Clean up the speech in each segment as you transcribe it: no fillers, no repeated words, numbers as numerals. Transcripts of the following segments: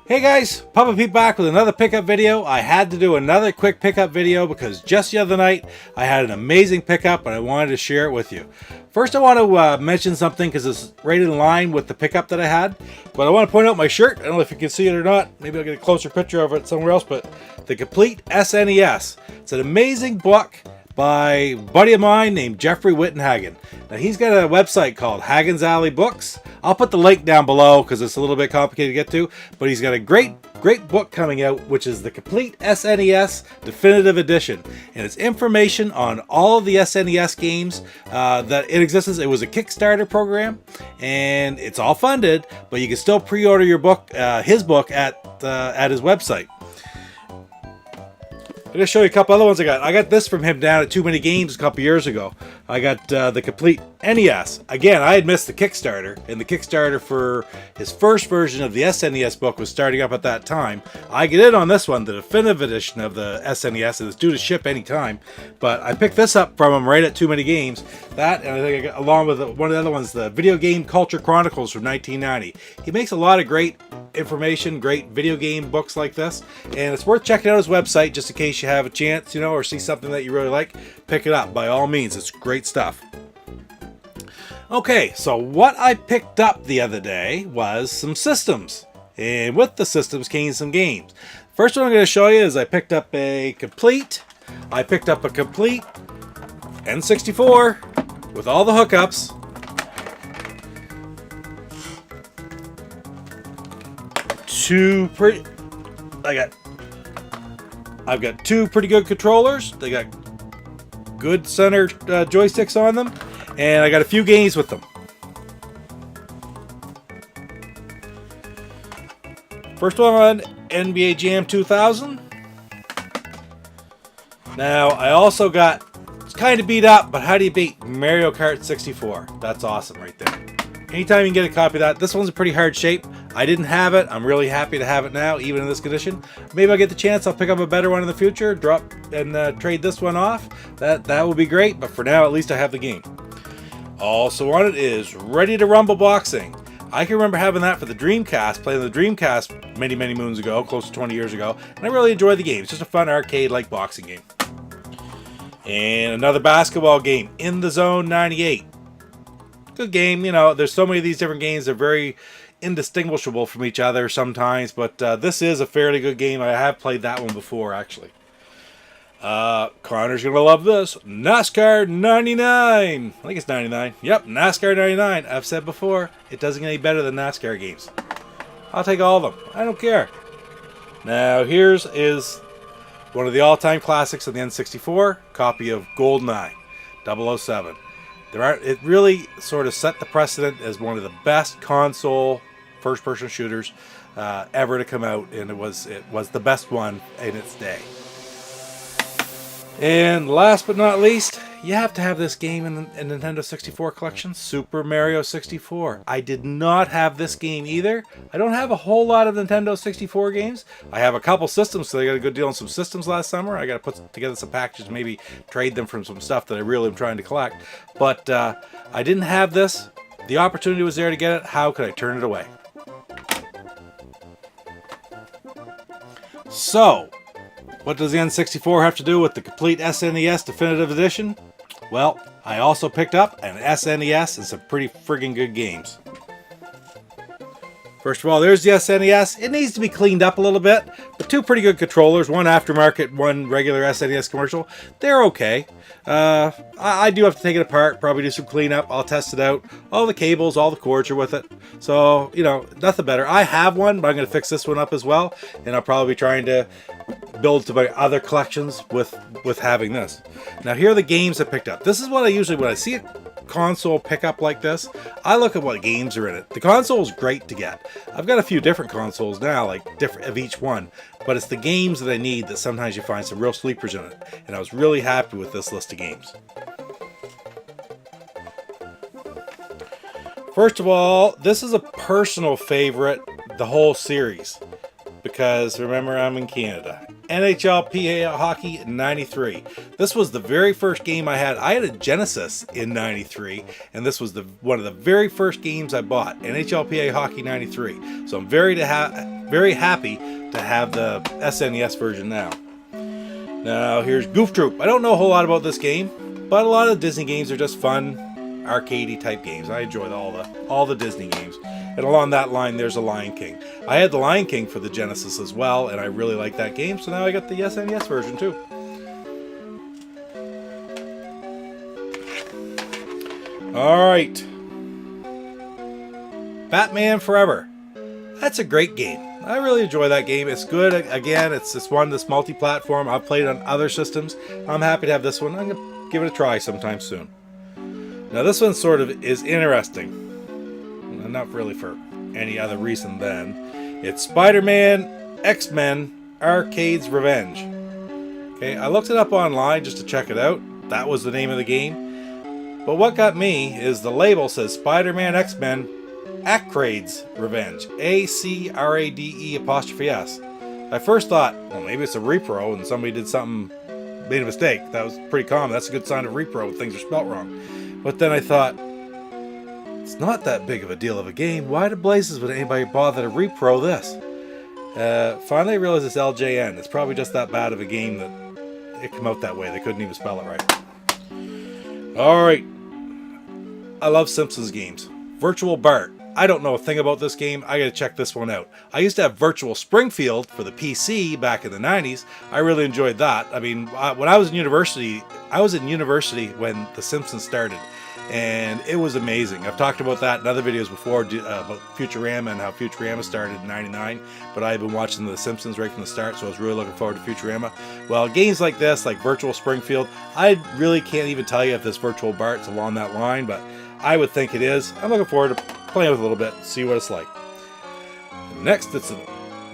Hey guys, Papa Pete back with another pickup video. I had to do another quick pickup video because just the other night I had an amazing pickup and I wanted to share it with you. First I want to mention something because it's right in line with the pickup that I had. But I want to point out my shirt. I don't know if you can see it or not. Maybe I'll get a closer picture of it somewhere else. But the Complete SNES. It's an amazing book by a buddy of mine named Jeffrey Wittenhagen. Now he's got a website called Hagen's Alley Books. I'll put the link down below because it's a little bit complicated to get to, but he's got a great book coming out, which is the Complete SNES Definitive Edition, and it's information on all of the SNES games that in existence. It was a Kickstarter program, and it's all funded, but you can still pre-order your book, his book, at his website. I'm going to show you a couple other ones I got. I got this from him down at Too Many Games a couple years ago. I got the Complete NES. Again, I had missed the Kickstarter, and the Kickstarter for his first version of the SNES book was starting up at that time. I get in on this one, the definitive edition of the SNES, and it's due to ship anytime. But I picked this up from him right at Too Many Games. That, and I think I got, along with one of the other ones, the Video Game Culture Chronicles from 1990. He makes a lot of great information, great video game books like this, and it's worth checking out his website just in case you have a chance, you know, or see something that you really like. Pick it up by all means. It's great stuff. Okay, so what I picked up the other day was some systems, and with the systems came some games. First one I'm going to show you is I picked up a complete N64 with all the hookups. I've got two pretty good controllers. They got good center joysticks on them, and I got a few games with them. First one, NBA Jam 2000. Now I also got, it's kind of beat up, but how do you beat Mario Kart 64? That's awesome right there. Anytime you can get a copy of that. This one's a pretty hard shape. I didn't have it. I'm really happy to have it now, even in this condition. Maybe I'll get the chance. I'll pick up a better one in the future, drop and trade this one off. That would be great, but for now, at least I have the game. Also on it is Ready to Rumble Boxing. I can remember having that for the Dreamcast, playing the Dreamcast many, many moons ago, close to 20 years ago, and I really enjoyed the game. It's just a fun arcade-like boxing game. And another basketball game, In the Zone 98. Good game. You know, there's so many of these different games. They're very indistinguishable from each other sometimes, but this is a fairly good game. I have played that one before, actually. Connor's gonna love this. NASCAR 99. I think it's 99. Yep, NASCAR 99. I've said before, it doesn't get any better than NASCAR games. I'll take all of them. I don't care. Now, here's is one of the all-time classics of the N64, copy of GoldenEye 007. It really sort of set the precedent as one of the best console first-person shooters ever to come out, and it was the best one in its day. And last but not least, you have to have this game in the Nintendo 64 collection, Super Mario 64. I did not have this game either. I don't have a whole lot of Nintendo 64 games. I have a couple systems, so I got a good deal on some systems last summer. I got to put together some packages, maybe trade them from some stuff that I really am trying to collect. But I didn't have this. The opportunity was there to get it. How could I turn it away? So, what does the N64 have to do with the Complete SNES Definitive Edition? Well, I also picked up an SNES and some pretty friggin' good games. First of all, there's the SNES. It needs to be cleaned up a little bit, but two pretty good controllers, one aftermarket, one regular SNES commercial. They're okay. I do have to take it apart, probably do some cleanup. I'll test it out. All the cables, all the cords are with it. So, you know, nothing better. I have one, but I'm going to fix this one up as well, and I'll probably be trying to build to my other collections with having this. Now, here are the games I picked up. This is what I usually, when I see a console pickup like this, I look at what games are in it. The console is great to get. I've got a few different consoles now, like different of each one, but it's the games that I need that sometimes you find some real sleepers in it, and I was really happy with this list of games. First of all, this is a personal favorite, the whole series, because remember, I'm in Canada. NHLPA Hockey 93. This was the very first game I had. I had a Genesis in 93, and this was one of the very first games I bought, NHLPA Hockey 93. So I'm very very happy to have the SNES version now. Now here's Goof Troop. I don't know a whole lot about this game, but a lot of Disney games are just fun, arcadey type games. I enjoy all the Disney games. And along that line, there's a Lion King. I had the Lion King for the Genesis as well, and I really like that game, so now I got the SNES version too. Alright. Batman Forever. That's a great game. I really enjoy that game. It's good. Again, it's this one that's multi-platform. I've played on other systems. I'm happy to have this one. I'm going to give it a try sometime soon. Now this one sort of is interesting. Not really for any other reason than it's Spider-Man X-Men Arcade's Revenge. Okay, I looked it up online just to check it out. That was the name of the game. But what got me is the label says Spider-Man X-Men Acrade's Revenge. A-C-R-A-D-E''S. I first thought, well, maybe it's a repro and somebody did something, made a mistake. That was pretty common. That's a good sign of repro when things are spelt wrong. But then I thought, it's not that big of a deal of a game. Why the blazes would anybody bother to repro this? Finally I realized it's LJN. It's probably just that bad of a game that it came out that way. They couldn't even spell it right. Alright. I love Simpsons games. Virtual Bart. I don't know a thing about this game. I gotta check this one out. I used to have Virtual Springfield for the PC back in the 90s. I really enjoyed that. I mean, when I was in university when The Simpsons started, and it was amazing. I've talked about that in other videos before, about Futurama and how Futurama started in '99, but I've been watching The Simpsons right from the start, so I was really looking forward to Futurama. Well, games like this, like Virtual Springfield, I really can't even tell you if this Virtual Bart's along that line, but I would think it is. I'm looking forward to playing with it a little bit, see what it's like. Next, it's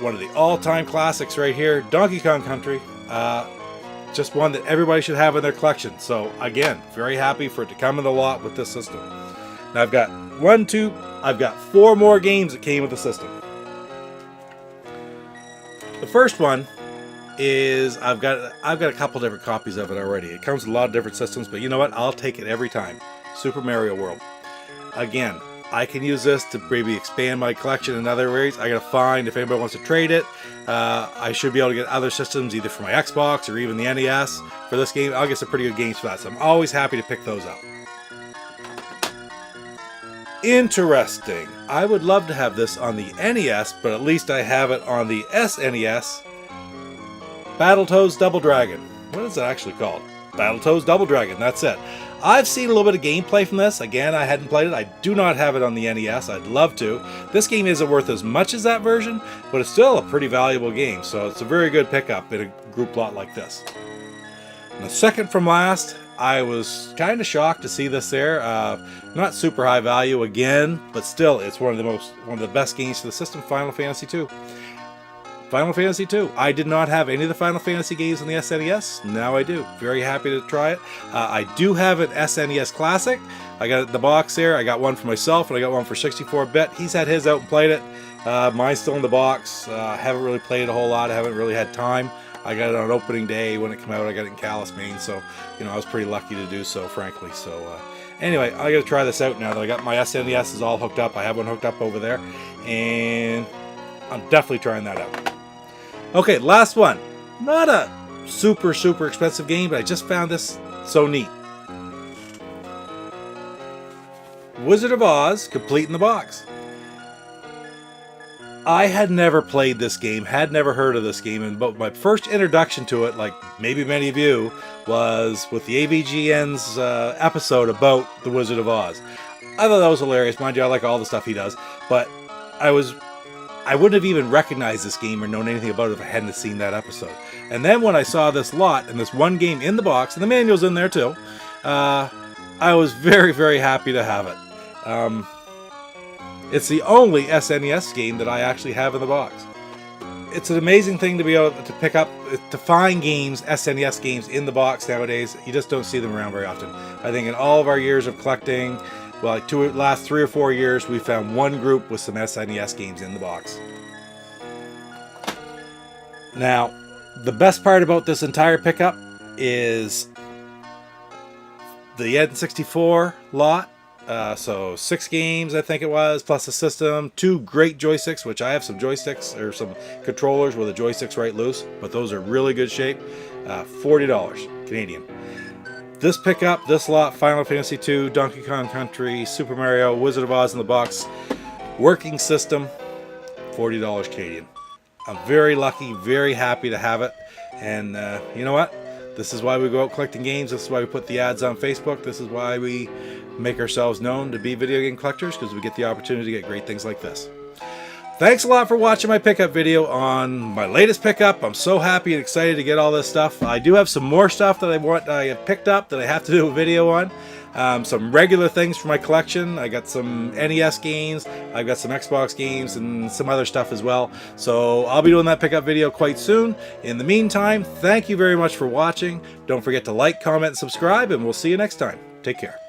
one of the all-time classics right here, Donkey Kong Country. Just one that everybody should have in their collection. So again, very happy for it to come in the lot with this system. Now I've got I've got 4 more games that came with the system. The first one is I've got a couple different copies of it already. It comes with a lot of different systems, but you know what? I'll take it every time. Super Mario World. Again, I can use this to maybe expand my collection in other ways. I gotta find if anybody wants to trade it. I should be able to get other systems either for my Xbox or even the NES for this game. I'll get some pretty good games for that, so I'm always happy to pick those up. Interesting. I would love to have this on the NES, but at least I have it on the SNES. Battletoads Double Dragon. What is it actually called? Battletoads Double Dragon, that's it. I've seen a little bit of gameplay from this. Again, I hadn't played it. I do not have it on the NES. I'd love to. This game isn't worth as much as that version, but it's still a pretty valuable game, so it's a very good pickup in a group lot like this. And the second from last, I was kind of shocked to see this there. Not super high value again, but still, it's one of the best games for the system, Final Fantasy II. Final Fantasy II. I did not have any of the Final Fantasy games on the SNES. Now I do. Very happy to try it. I do have an SNES Classic. I got the box there. I got one for myself, and I got one for 64-bit. He's had his out and played it. Mine's still in the box. Haven't really played it a whole lot. I haven't really had time. I got it on opening day when it came out. I got it in Calais, Maine, so I was pretty lucky to do so, frankly. So anyway, I got to try this out now that I got my SNES is all hooked up. I have one hooked up over there, and I'm definitely trying that out. Okay, last one. Not a super expensive game, but I just found this so neat. Wizard of Oz, complete in the box. I had never played this game, had never heard of this game, but my first introduction to it, like maybe many of you, was with the AVGN's episode about the Wizard of Oz. I thought that was hilarious. Mind you, I like all the stuff he does, but I wouldn't have even recognized this game or known anything about it if I hadn't seen that episode. And then when I saw this lot and this one game in the box, and the manual's in there too, I was very happy to have it. It's the only SNES game that I actually have in the box. It's an amazing thing to be able to pick up, to find games, SNES games in the box nowadays. You just don't see them around very often. I think in all of our years of collecting, well, like last 3 or 4 years, we found one group with some SNES games in the box. Now, the best part about this entire pickup is the N64 lot. So 6 games, I think it was, plus a system, 2 great joysticks, which I have some joysticks or some controllers where the joysticks right loose, but those are really good shape. $40 Canadian. This pickup, this lot, Final Fantasy II, Donkey Kong Country, Super Mario, Wizard of Oz in the box, working system, $40 Canadian. I'm very lucky, very happy to have it. And you know what? This is why we go out collecting games. This is why we put the ads on Facebook. This is why we make ourselves known to be video game collectors, because we get the opportunity to get great things like this. Thanks a lot for watching my pickup video on my latest pickup. I'm so happy and excited to get all this stuff. I do have some more stuff that I have picked up that I have to do a video on. Some regular things for my collection. I got some NES games, I've got some Xbox games, and some other stuff as well. So I'll be doing that pickup video quite soon. In the meantime, thank you very much for watching. Don't forget to like, comment, and subscribe, and we'll see you next time. Take care.